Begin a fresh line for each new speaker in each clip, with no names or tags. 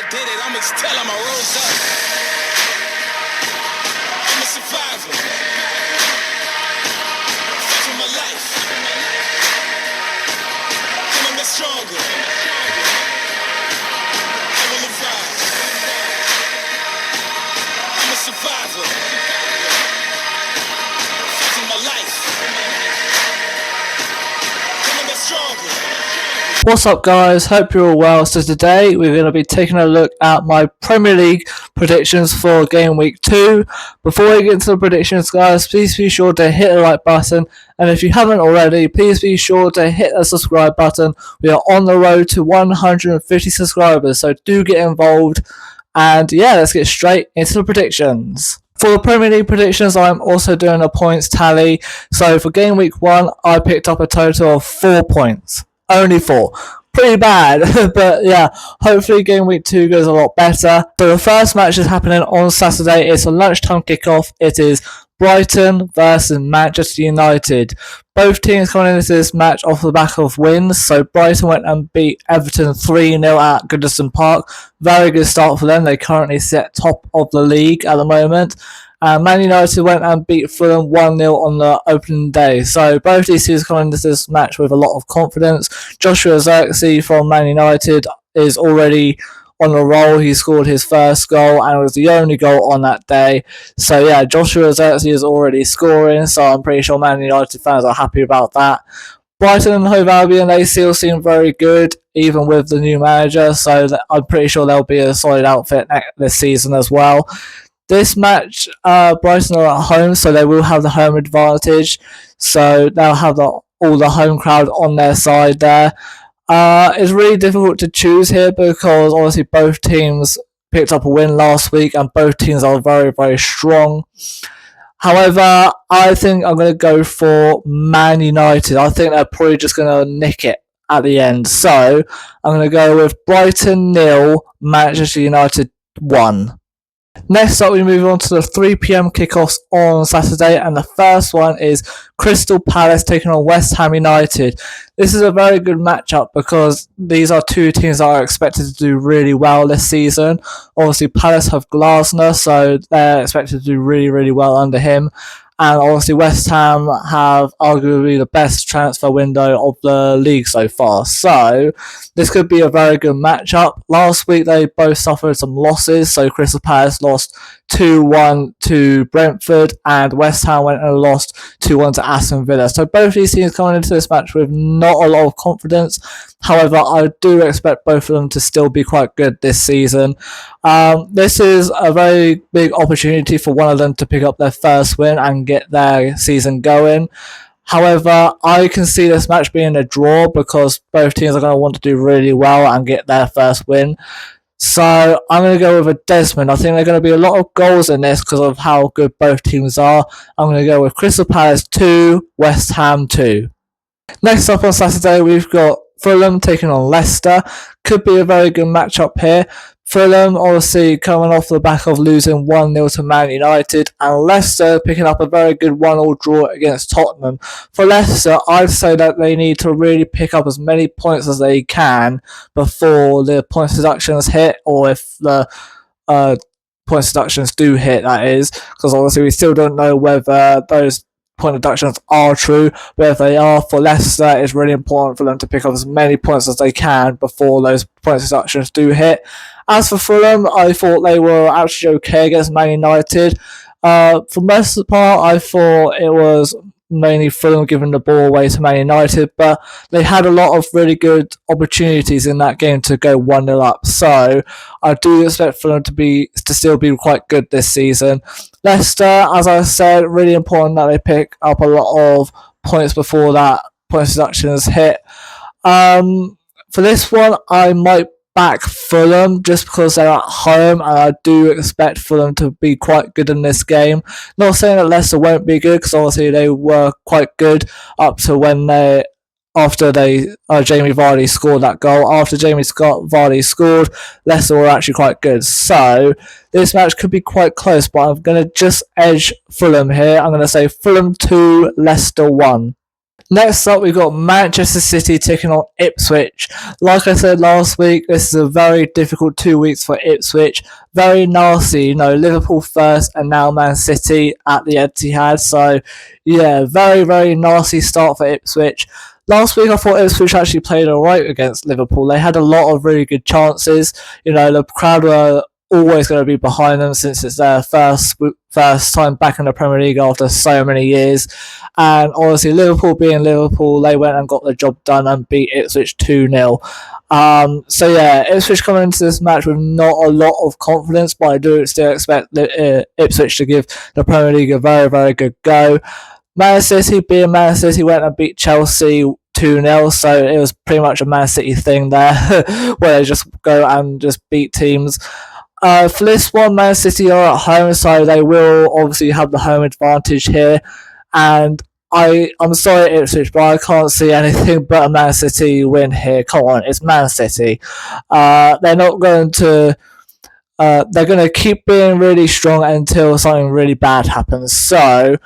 did it. I'ma tell him I rose up. I'm a survivor. Fight for my life. I'ma get stronger. I will arrive. I'm a survivor. Fight for my life. I'ma get stronger.
What's up, guys? Hope you're all well. So today we're going to be taking a look at my Premier League predictions for game week 2. Before we get into the predictions, guys, please be sure to hit the like button, and if you haven't already, please be sure to hit the subscribe button. We are on the road to 150 subscribers, so do get involved. And yeah, let's get straight into the predictions. For the Premier League predictions, I'm also doing a points tally. So for game week 1, I picked up a total of 4 points. Only 4. Pretty bad, but yeah, hopefully game week 2 goes a lot better. So the first match is happening on Saturday. It's a lunchtime kickoff. It is Brighton versus Manchester United. Both teams coming into this match off the back of wins. So Brighton went and beat Everton 3-0 at Goodison Park. Very good start for them. They currently sit top of the league at the moment. Man United went and beat Fulham 1-0 on the opening day. So both these teams come into this match with a lot of confidence. Joshua Zirkzee from Man United is already on the roll. He scored his first goal and it was the only goal on that day. So yeah, Joshua Zirkzee is already scoring. So I'm pretty sure Man United fans are happy about that. Brighton and Hove Albion, they still seem very good, even with the new manager. So I'm pretty sure they'll be a solid outfit this season as well. This match, Brighton are at home, so they will have the home advantage. So they'll have all the home crowd on their side there. It's really difficult to choose here because obviously both teams picked up a win last week and both teams are very, very strong. However, I think I'm going to go for Man United. I think they're probably just going to nick it at the end. So I'm going to go with Brighton 0, Manchester United 1. Next up, we move on to the 3 p.m. kickoffs on Saturday, and the first one is Crystal Palace taking on West Ham United. This is a very good matchup because these are two teams that are expected to do really well this season. Obviously, Palace have Glasner, so they're expected to do really, really well under him. And obviously West Ham have arguably the best transfer window of the league so far. So this could be a very good matchup. Last week they both suffered some losses. So Crystal Palace lost 2-1 to Brentford and West Ham went and lost 2-1 to Aston Villa. So both these teams coming into this match with not a lot of confidence. However, I do expect both of them to still be quite good this season. This is a very big opportunity for one of them to pick up their first win and get their season going. However, I can see this match being a draw because both teams are going to want to do really well and get their first win. So I'm going to go with a Desmond. I think there are going to be a lot of goals in this because of how good both teams are. I'm going to go with Crystal Palace 2, West Ham 2. Next up on Saturday, we've got Fulham taking on Leicester. Could be a very good matchup here. Fulham obviously coming off the back of losing 1-0 to Man United, and Leicester picking up a very good 1-1 draw against Tottenham. For Leicester, I'd say that they need to really pick up as many points as they can before the points deductions hit, or if the points deductions do hit, that is, because obviously we still don't know whether those point deductions are true, but if they are, for Leicester, it's really important for them to pick up as many points as they can before those point deductions do hit. As for Fulham, I thought they were actually okay against Man United. For most of the part, I thought it was mainly Fulham giving the ball away to Man United, but they had a lot of really good opportunities in that game to go 1-0 up. So I do expect Fulham to still be quite good this season. Leicester, as I said, really important that they pick up a lot of points before that points deductions hit. For this one, I might back Fulham just because they're at home, and I do expect Fulham to be quite good in this game. Not saying that Leicester won't be good, because obviously they were quite good up to after Jamie Vardy scored that goal. After Vardy scored, Leicester were actually quite good. So this match could be quite close, but I'm going to just edge Fulham here. I'm going to say Fulham 2, Leicester 1. Next up, we've got Manchester City taking on Ipswich. Like I said last week, this is a very difficult 2 weeks for Ipswich. Very nasty, Liverpool first and now Man City at the Etihad. So, yeah, very, very nasty start for Ipswich. Last week, I thought Ipswich actually played alright against Liverpool. They had a lot of really good chances. The crowd were always going to be behind them since it's their first time back in the Premier League after so many years. And obviously, Liverpool being Liverpool, they went and got the job done and beat Ipswich 2-0. So yeah, Ipswich coming into this match with not a lot of confidence, but I do still expect Ipswich to give the Premier League a very, very good go. Man City, being Man City, went and beat Chelsea 2-0, so it was pretty much a Man City thing there, where they just go and just beat teams. For this one, Man City are at home, so they will obviously have the home advantage here. And I'm sorry, Ipswich, but I can't see anything but a Man City win here. Come on, it's Man City. They're not going to. They're going to keep being really strong until something really bad happens. So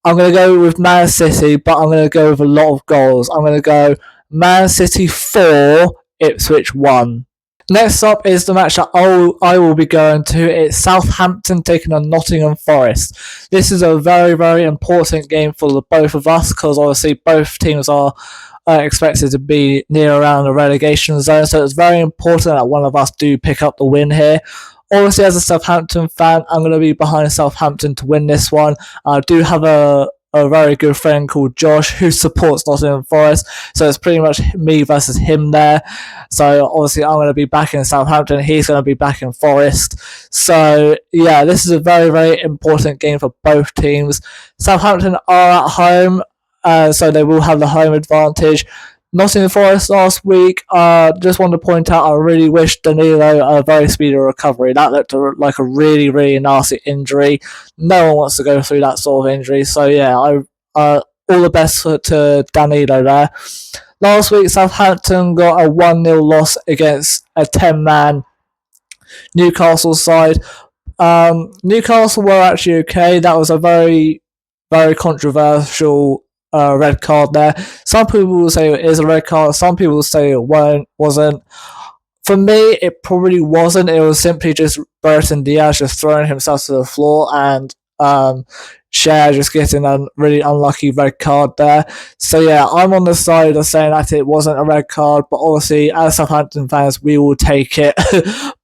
I'm going to go with Man City, but I'm going to go with a lot of goals. I'm going to go Man City 4, Ipswich 1. Next up is the match that I will be going to. It's Southampton taking on Nottingham Forest. This is a very, very important game for the both of us because obviously both teams are expected to be near around the relegation zone, so it's very important that one of us do pick up the win here. Obviously, as a Southampton fan, I'm going to be behind Southampton to win this one. I do have a very good friend called Josh who supports Nottingham Forest, so it's pretty much me versus him there. So obviously I'm going to be back in Southampton, he's going to be back in Forest. So yeah, this is a very, very important game for both teams. Southampton are at home, so they will have the home advantage. Nottingham Forest last week, just want to point out, I really wish Danilo a very speedy recovery. That looked like a really, really nasty injury. No one wants to go through that sort of injury. So yeah, all the best to Danilo there. Last week, Southampton got a 1-0 loss against a 10-man Newcastle side. Newcastle were actually okay. That was a very, very controversial red card there. Some people will say it is a red card, some people will say it wasn't. For me, it probably wasn't. It was simply just Burton Diaz just throwing himself to the floor and Cher just getting a really unlucky red card there. So yeah, I'm on the side of saying that it wasn't a red card, but obviously as Southampton fans we will take it.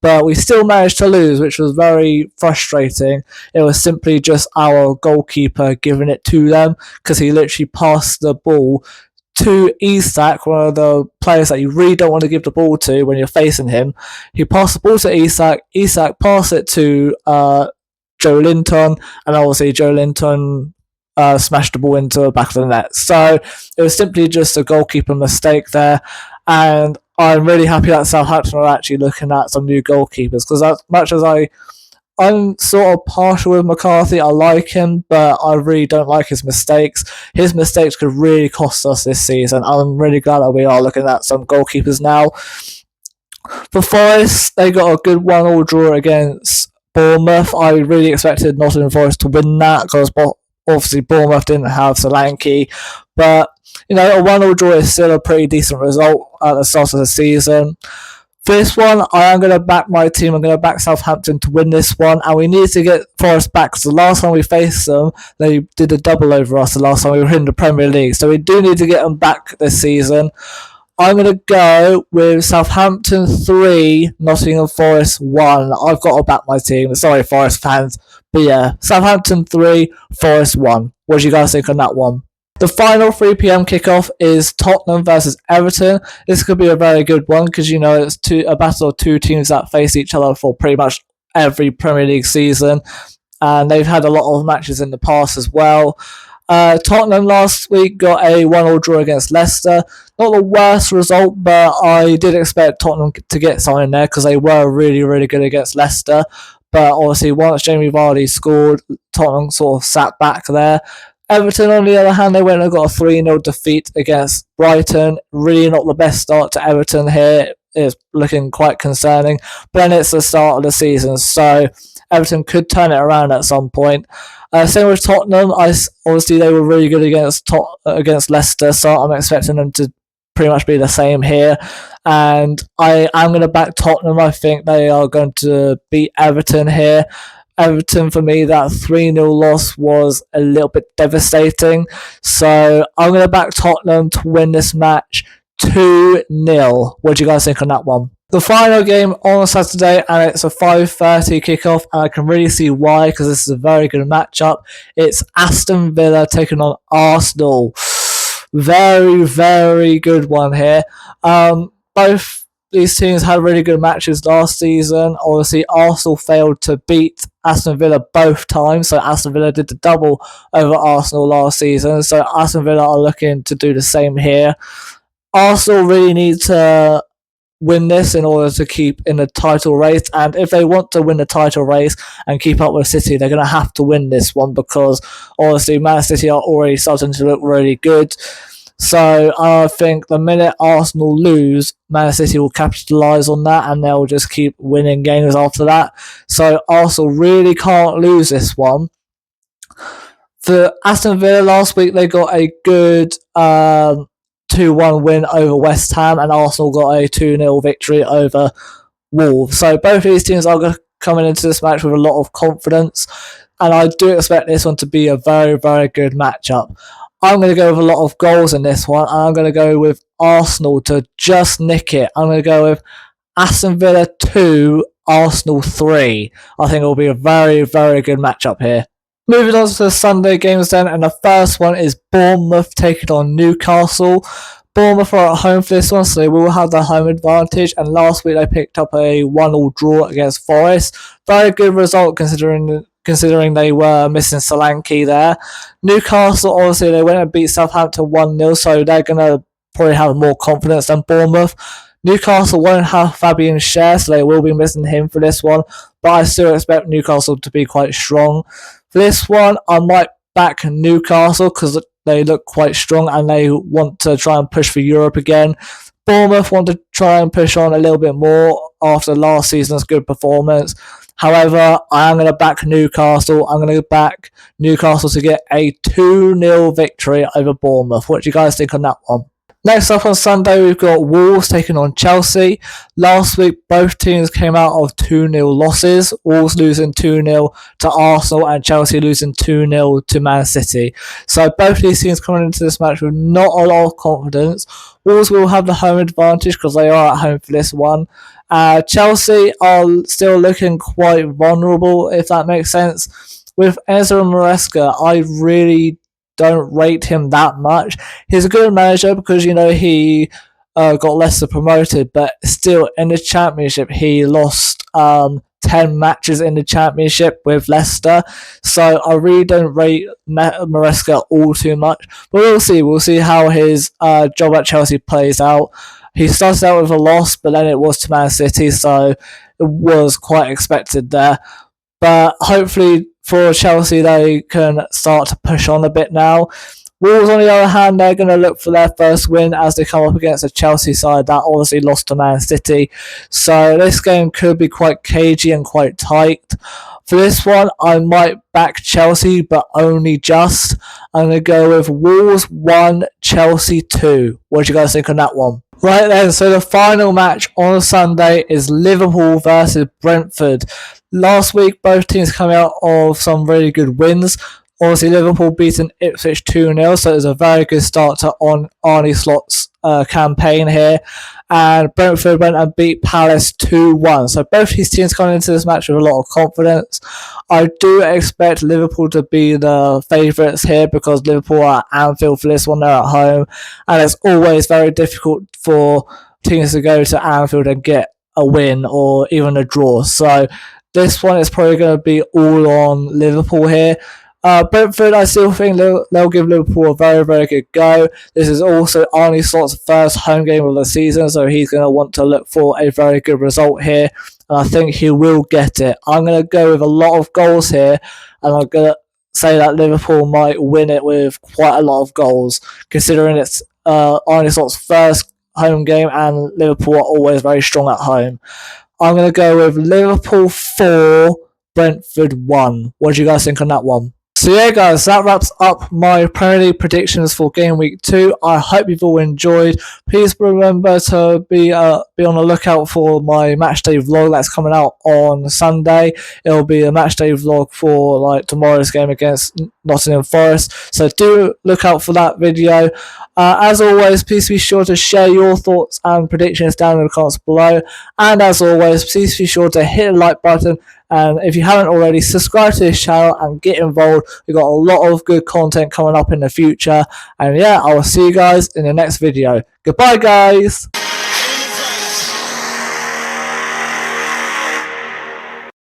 But we still managed to lose, which was very frustrating. It was simply just our goalkeeper giving it to them because he literally passed the ball to Isak, one of the players that you really don't want to give the ball to when you're facing him. He passed the ball to Isak passed it to Joe Linton, and obviously Joe Linton smashed the ball into the back of the net. So it was simply just a goalkeeper mistake there, and I'm really happy that Southampton are actually looking at some new goalkeepers, because as much as I'm sort of partial with McCarthy, I like him, but I really don't like his mistakes. His mistakes could really cost us this season. I'm really glad that we are looking at some goalkeepers now. For Forest, they got a good 1-1 draw against Bournemouth. I really expected Nottingham Forest to win that because obviously Bournemouth didn't have Solanke, but a 1-1 draw is still a pretty decent result at the start of the season. For this one, I am going to back my team. I'm going to back Southampton to win this one, and we need to get Forest back because the last time we faced them, they did a double over us the last time we were in the Premier League, so we do need to get them back this season. I'm going to go with Southampton 3, Nottingham Forest 1. I've got to back my team. Sorry, Forest fans. But yeah, Southampton 3, Forest 1. What do you guys think on that one? The final 3 p.m. kickoff is Tottenham versus Everton. This could be a very good one because, it's a battle of two teams that face each other for pretty much every Premier League season. And they've had a lot of matches in the past as well. Tottenham last week got a 1-1 draw against Leicester. Not the worst result, but I did expect Tottenham to get something there because they were really, really good against Leicester. But obviously, once Jamie Vardy scored, Tottenham sort of sat back there. Everton, on the other hand, they went and got a 3-0 defeat against Brighton. Really not the best start to Everton here. is looking quite concerning. But then it's the start of the season, so Everton could turn it around at some point. Same with Tottenham. Obviously, they were really good against Leicester, so I'm expecting them to pretty much be the same here. And I am going to back Tottenham. I think they are going to beat Everton here. Everton, for me, that 3-0 loss was a little bit devastating. So I'm going to back Tottenham to win this match 2-0. What do you guys think on that one? The final game on Saturday, and it's a 5:30 kickoff, and I can really see why, because this is a very good matchup. It's Aston Villa taking on Arsenal. Very, very good one here. Both these teams had really good matches last season. Obviously, Arsenal failed to beat Aston Villa both times, so Aston Villa did the double over Arsenal last season. So Aston Villa are looking to do the same here. Arsenal really need to win this in order to keep in the title race, and if they want to win the title race and keep up with City, they're going to have to win this one, because honestly Man City are already starting to look really good. So I think the minute Arsenal lose, Man City will capitalise on that, and they'll just keep winning games after that. So Arsenal really can't lose this one. For Aston Villa last week, they got a good 2-1 win over West Ham, and Arsenal got a 2-0 victory over Wolves. So both these teams are coming into this match with a lot of confidence, and I do expect this one to be a very, very good matchup. I'm going to go with a lot of goals in this one, and I'm going to go with Arsenal to just nick it. I'm going to go with Aston Villa 2, Arsenal 3. I think it will be a very, very good matchup here. Moving on to the Sunday games then, and the first one is Bournemouth taking on Newcastle. Bournemouth are at home for this one, so they will have the home advantage, and last week they picked up a 1-1 draw against Forest. Very good result considering they were missing Solanke there. Newcastle, obviously, they went and beat Southampton 1-0, so they're going to probably have more confidence than Bournemouth. Newcastle won't have Fabian Schär, so they will be missing him for this one, but I still expect Newcastle to be quite strong. For this one, I might back Newcastle because they look quite strong and they want to try and push for Europe again. Bournemouth want to try and push on a little bit more after last season's good performance. However, I am going to back Newcastle. I'm going to back Newcastle to get a 2-0 victory over Bournemouth. What do you guys think on that one? Next up on Sunday, we've got Wolves taking on Chelsea. Last week, both teams came out of 2-0 losses. Wolves losing 2-0 to Arsenal and Chelsea losing 2-0 to Man City. So both these teams coming into this match with not a lot of confidence. Wolves will have the home advantage because they are at home for this one. Chelsea are still looking quite vulnerable, if that makes sense. With Enzo Maresca, I really don't rate him that much. He's a good manager because, he got Leicester promoted, but still in the Championship, he lost 10 matches in the Championship with Leicester. So I really don't rate Maresca all too much. But we'll see. We'll see how his job at Chelsea plays out. He started out with a loss, but then it was to Man City, so it was quite expected there. But hopefully for Chelsea, they can start to push on a bit now. Wolves, on the other hand, they're going to look for their first win as they come up against a Chelsea side that obviously lost to Man City. So this game could be quite cagey and quite tight. For this one, I might back Chelsea, but only just. I'm going to go with Wolves 1, Chelsea 2. What do you guys think on that one? Right then, so the final match on Sunday is Liverpool versus Brentford. Last week, both teams coming out of some really good wins. Obviously, Liverpool beating Ipswich 2-0, so it was a very good start to Arne Slot's campaign here. And Brentford went and beat Palace 2-1. So both these teams coming into this match with a lot of confidence. I do expect Liverpool to be the favourites here because Liverpool are at Anfield for this one. They're at home. And it's always very difficult for teams to go to Anfield and get a win or even a draw. So this one is probably going to be all on Liverpool here. Brentford, I still think they'll give Liverpool a very, very good go. This is also Arne Slot's first home game of the season, so he's going to want to look for a very good result here, and I think he will get it. I'm going to go with a lot of goals here, and I'm going to say that Liverpool might win it with quite a lot of goals, considering it's Arne Slot's first home game, and Liverpool are always very strong at home. I'm going to go with Liverpool 4, Brentford 1. What do you guys think on that one? So yeah guys, that wraps up my Premier League predictions for game week 2. I hope you've all enjoyed. Please remember to be on the lookout for my matchday vlog that's coming out on Sunday. It'll be a matchday vlog for like tomorrow's game against Nottingham Forest. So do look out for that video. As always, please be sure to share your thoughts and predictions down in the comments below. And as always, please be sure to hit the like button. And if you haven't already, subscribe to this channel and get involved. We've got a lot of good content coming up in the future. And yeah, I will see you guys in the next video. Goodbye, guys.